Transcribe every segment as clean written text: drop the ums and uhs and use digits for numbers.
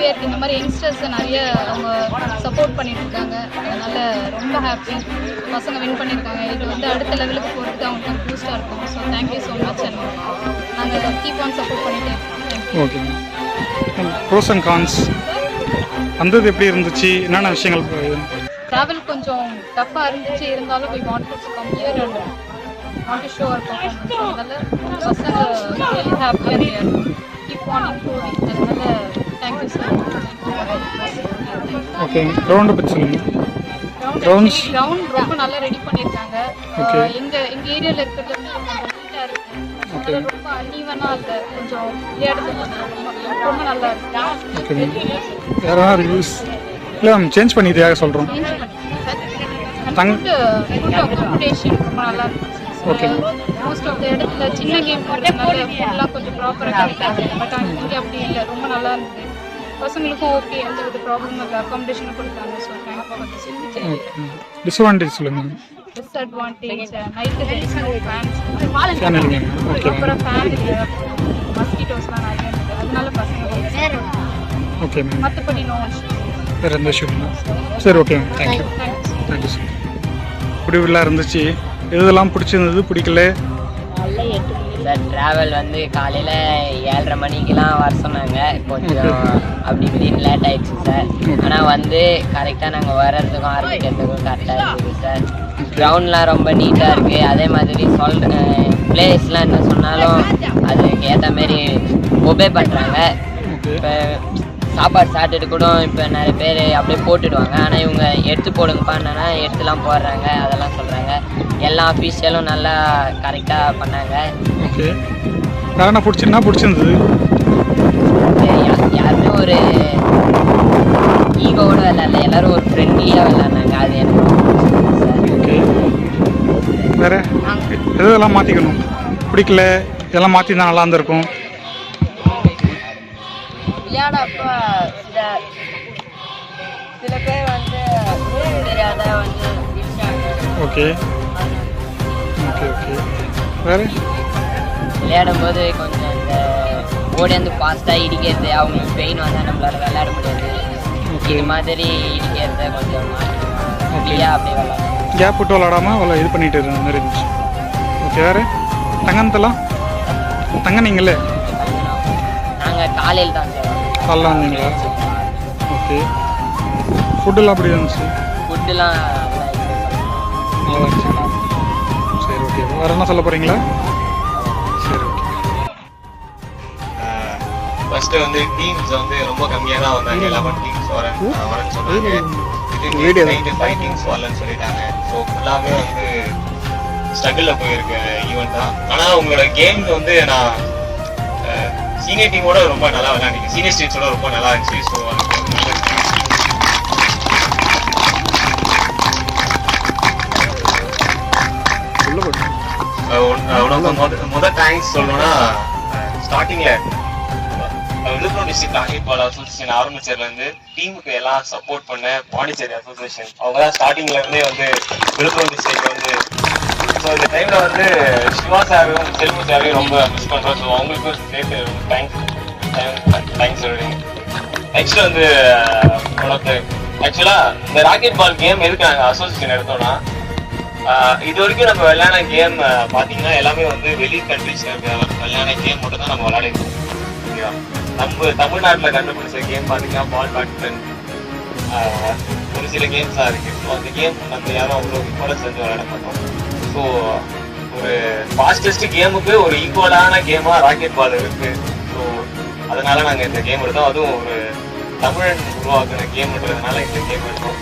ஹாப்பியாக இருக்குது. இந்த மாதிரி யங்ஸ்டர்ஸை நிறைய அவங்க சப்போர்ட் பண்ணிட்டு இருக்காங்க. அதனால் ரொம்ப ஹாப்பி. பசங்க வின் பண்ணியிருக்காங்க. இது வந்து அடுத்த லெவலுக்கு போகிறதுக்கு அவங்களுக்கு ஒரு பூஸ்டாக இருக்கும். So thank you so much. And நாங்கள் கீப் ஆன் சப்போர்ட் பண்ணிட்டே இருக்கோம். ஓகே. ப்ரோஸ் அண்ட் கான்ஸ் வந்தது எப்படி இருந்துச்சு? என்னென்ன விஷயங்கள்? ட்ராவல் கொஞ்சம் டஃப்பாக இருந்துச்சு. இருந்தாலும் we want to come here and want to show our performance. அதனால் பசங்க really happy and they are keep on improving. அதனால் தேங்க்யூ சார். ஓகே. கிரவுண்டை பற்றி சொல்லுங்கள். கிரவுண்ட் ரொம்ப நல்லா ரெடி பண்ணியிருக்காங்க. எங்கள் ஏரியாவில் இருக்கிறது வந்து கொஞ்சம் நீட்டாக இருக்குது. ரொம்ப அன்ஈவனாக இல்லை. கொஞ்சம் விளையாடுறது ரொம்ப நல்லா இருக்குது. ஓகே. வேறு ரிவ்யூஸ் இல்லை மேம் சேஞ்ச் பண்ணிட்டு யாரை சொல்கிறோம்? அக்கோமடேஷன் ரொம்ப நல்லா இருக்கு. ஓகே. மோஸ்ட் ஆஃப் த இடத்துல சின்ன கேம் போடுறதுனால ஃபுல்லாக கொஞ்சம் ப்ராப்பராக கிடைக்காது. பட் இங்கே அப்படி இல்லை. ரொம்ப நல்லா இருந்தது. பசங்களுக்கும் ஓகே, எந்த வித ப்ராப்ளமும் இல்லை. அக்காமடேஷனும் கொடுத்தாங்க. So thank you. டிஸ்அட்வான்டேஜ் சொல்லுங்கள். Disadvantage night fans okay. அப்புறம் ஃபேன் இல்லை, மஸ்கிட்டோஸ்லாம் நிறைய இருக்குது. அதனால பசங்க ஓகே மேம். மற்றபடி நோ வேறு எந்த இஷ்யூ இல்லை. சரி okay ma'am. Thank you. Thank you sir. பிடிவில்லாம் இருந்துச்சு. எதெல்லாம் பிடிச்சிருந்தது, பிடிக்கல? காலைல 8 மணி சார். ட்ராவல் வந்து காலையில் 7:30 மணிக்கெலாம் வர சொன்னாங்க. கொஞ்சம் அப்படி இப்படின்னு லேட் ஆகிடுச்சு சார். ஆனால் வந்து கரெக்டாக நாங்கள் வர்றதுக்கும் ஆரம்பிக்கிறதுக்கும் கரெக்டாக இருக்குது சார். கிரவுண்ட்லாம் ரொம்ப நீட்டாக இருக்குது. அதே மாதிரி பிளேயர்ஸ்லாம் என்ன சொன்னாலும் அதுக்கு ஏற்ற மாரி ஒபே பண்ணுறாங்க. இப்போ சாப்பாடு சாப்பிட்டுட்டு கூட இப்போ நிறைய பேர் அப்படியே போட்டுடுவாங்க. ஆனால் இவங்க எடுத்து போடுங்கப்பான்னா எடுத்துலாம் போடுறாங்க. அதெல்லாம் சொல்கிறாங்க. எல்லா அஃபீஷியலும் நல்லா கரெக்டாக பண்ணாங்க. ஓகே. யாருன்னா பிடிச்சிருந்தது? யாருமே ஒரு ஈகோவோட விளையாடல. எல்லோரும் ஒரு ஃப்ரெண்ட்லியாக விளையாடுனாங்க. அது எனக்கு ரொம்ப பிடிச்சிருந்தது சார். ஓகே. வேறு எதெல்லாம் மாற்றிக்கணும்? பிடிக்கல இதெல்லாம் மாற்றிருந்தா நல்லா இருந்திருக்கும். விளையாடப்போ சில பேர் வந்து தெரியாத வந்து ஓகே. ஓகே. ஓகே. வேறு விளையாடும்போது கொஞ்சம் இந்த ஓடியாந்து ஃபாஸ்ட்டாக இடிக்கிறது, அவங்களுக்கு பெயின் வந்தால் நம்மளால் விளையாட முடியாது. இது மாதிரி இடிக்கிறத கொஞ்சம் ஃப்ரீயாக அப்படியே விளையாடணும். கேப் விட்டு விளாடாமல் இது பண்ணிட்டு இருந்த மாதிரி இருந்துச்சு. ஓகே. வேறு தங்கத்தெல்லாம் நீங்களே? நாங்கள் காலையில் தான் சார். காலைல வந்தீங்களா? ஓகே. ஃபுட்டெல்லாம் அப்படி இருந்துச்சு? ஃபுட்டுலாம் நல்லா இருந்துச்சு. சரி ஓகே. வேறு என்ன சொல்ல போகிறீங்களா? சரி ஓகே. ஃபஸ்ட்டு வந்து டீம்ஸ் வந்து ரொம்ப கம்மியாக தான் வந்தாங்க. 11 டீம்ஸ் வரேன்னு சொன்னாங்க. இது 5 டீம்ஸ் வரலன்னு சொல்லிட்டாங்க. ஸோ ஃபுல்லாகவே வந்து ஸ்ட்ரகிளில் போயிருக்க ஈவெண்ட் தான். ஆனால் உங்களோட கேம்ஸ் வந்து நான் சீனியர் டீமோட ரொம்ப நல்லா விளையாண்டிங்க. சீனியர் ஸ்டேட்ஸோட ரொம்ப நல்லா இருந்துச்சு. ஸோ முதல் தேங்க்ஸ் சொல்லணும்னா ஸ்டார்டிங்ல விழுப்புரம் டிஸ்ட்ரிக்ட் ராக்கெட் பால் அசோசியேஷன் ஆரம்பிச்சதுலேருந்து டீமுக்கு எல்லாம் சப்போர்ட் பண்ண பாண்டிச்சேரி அசோசியேஷன் அவங்க தான் ஸ்டார்டிங்ல இருந்தே வந்து விழுப்புரம் டிஸ்ட்ரிக்ட் வந்து. ஸோ இந்த டைம்ல வந்து சிவா சாரும் செல்வ சாரையும் ரொம்ப மிஸ் பண்றோம். ஸோ அவங்களுக்கும் சேர்த்து தேங்க்ஸ் சொல்றீங்க. நெக்ஸ்ட் வந்து ஆக்சுவலா இந்த ராக்கெட் பால் கேம் எதுக்கு நாங்கள் அசோசியேஷன் எடுத்தோம்னா, இது வரைக்கும் நம்ம விளையாட கேம் பார்த்தீங்கன்னா எல்லாமே வந்து வெளி கண்ட்ரிஸ்ல விளையாட கேம் மட்டும் தான் நம்ம விளையாடிருக்கோம். ஓகேவா? நம்ம தமிழ்நாட்டில் கண்டுபிடிச்ச கேம் பார்த்தீங்கன்னா பால் பேட்மிண்டன் ஒரு சில கேம்ஸாக இருக்கு. ஸோ அந்த கேம் நம்ம யாரும் அவ்வளோ இம்பார்ட்டன்ஸ் வந்து விளையாட மாட்டோம். ஸோ ஒரு ஃபாஸ்டஸ்ட் கேமுக்கு ஒரு ஈக்குவலான கேமாக ராக்கெட் பால் இருக்கு. ஸோ அதனால நாங்கள் இந்த கேம் எடுத்தோம். அதுவும் ஒரு தமிழன் உருவாக்குன கேம்ன்றதுனால இந்த கேம் எடுத்தோம்.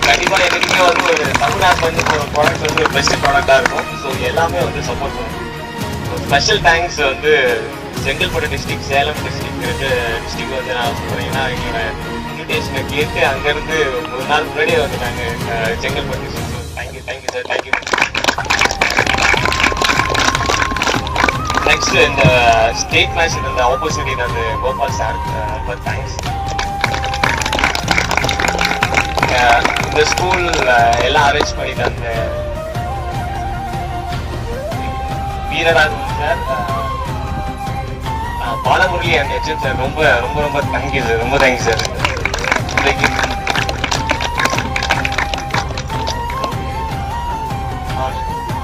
கண்டிப்பாக எதுக்குமே வந்து ஒரு தமிழ்நாட்டில் வந்து ஒரு ப்ராடக்ட் வந்து ஒரு பெஸ்ட் ப்ராடக்டாக இருக்கும். ஸோ எல்லாமே வந்து சப்போர்ட் பண்ணுவோம். ஸ்பெஷல் தேங்க்ஸ் வந்து Chengalpattu district, Salem district district வந்து நான் சொல்கிறேன். ஏன்னா எங்களோட இன்விடேஷனை கேட்டு அங்கேருந்து ஒரு நாள் முன்னாடியே வந்துட்டாங்க Chengalpattu district. So thank you sir, thank you. Next இந்த ஸ்டேட் மேட்ச் இந்த ஆப்போசிட் அந்த கோபால் சார் ரொம்ப தேங்க்ஸ். இந்த ஸ்கூல் எல்லாம் அரேஞ்ச் பண்ணிட்டு அந்த Veerarajan sir, Balamurali and HM sir ரொம்ப ரொம்ப ரொம்ப தேங்க்யூ சார், ரொம்ப தேங்க்யூ சார்.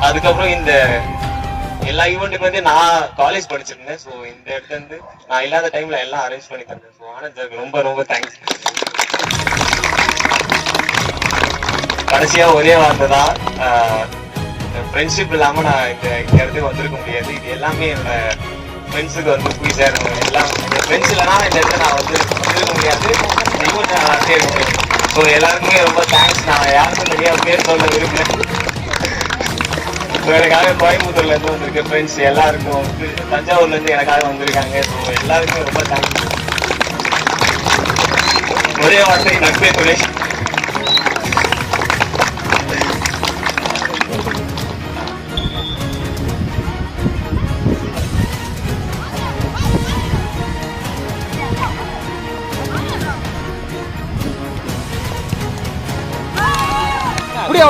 அதுக்கப்புறம் இந்த எல்லா ஈவெண்ட்டுக்கு வந்து நான் காலேஜ் படிச்சிருந்தேன். ஸோ இந்த இடத்துல இருந்து நான் இல்லாத டைம்ல எல்லாம் அரேஞ்ச் பண்ணி தந்தேன். ஸோ ஆனந்த் சாருக்கு ரொம்ப ரொம்ப தேங்க்ஸ். கடைசியா ஒரே வார்த்தை தான், ஃப்ரெண்ட்ஷிப் இல்லாம நான் இந்த இடத்துக்கு வந்திருக்க முடியாது. இது எல்லாமே என்னோட ஃப்ரெண்ட்ஸுக்கு வந்து போய் சேரணும். எல்லாம் ஃப்ரெண்ட்ஸ் இல்லைனா இந்த இடத்துல நான் வந்திருக்க முடியாது. ஈவெண்ட் நான் நடத்தே இருக்க முடியாது. ஸோ எல்லாருக்குமே ரொம்ப தேங்க்ஸ். நான் யாருக்கும் நிறைய பேர் சொல்ல விரும்புகிறேன். எனக்காக கோயம்புத்தூர்ல இருந்து வந்திருக்க ஃப்ரெண்ட்ஸ் எல்லாருக்கும் வந்து தஞ்சாவூர்ல இருந்து எனக்காக வந்திருக்காங்க. ஸோ எல்லாருக்குமே ரொம்ப தேங்க்ஸ். ஒரே வார்த்தை, நட்பே துணை. அப்படியே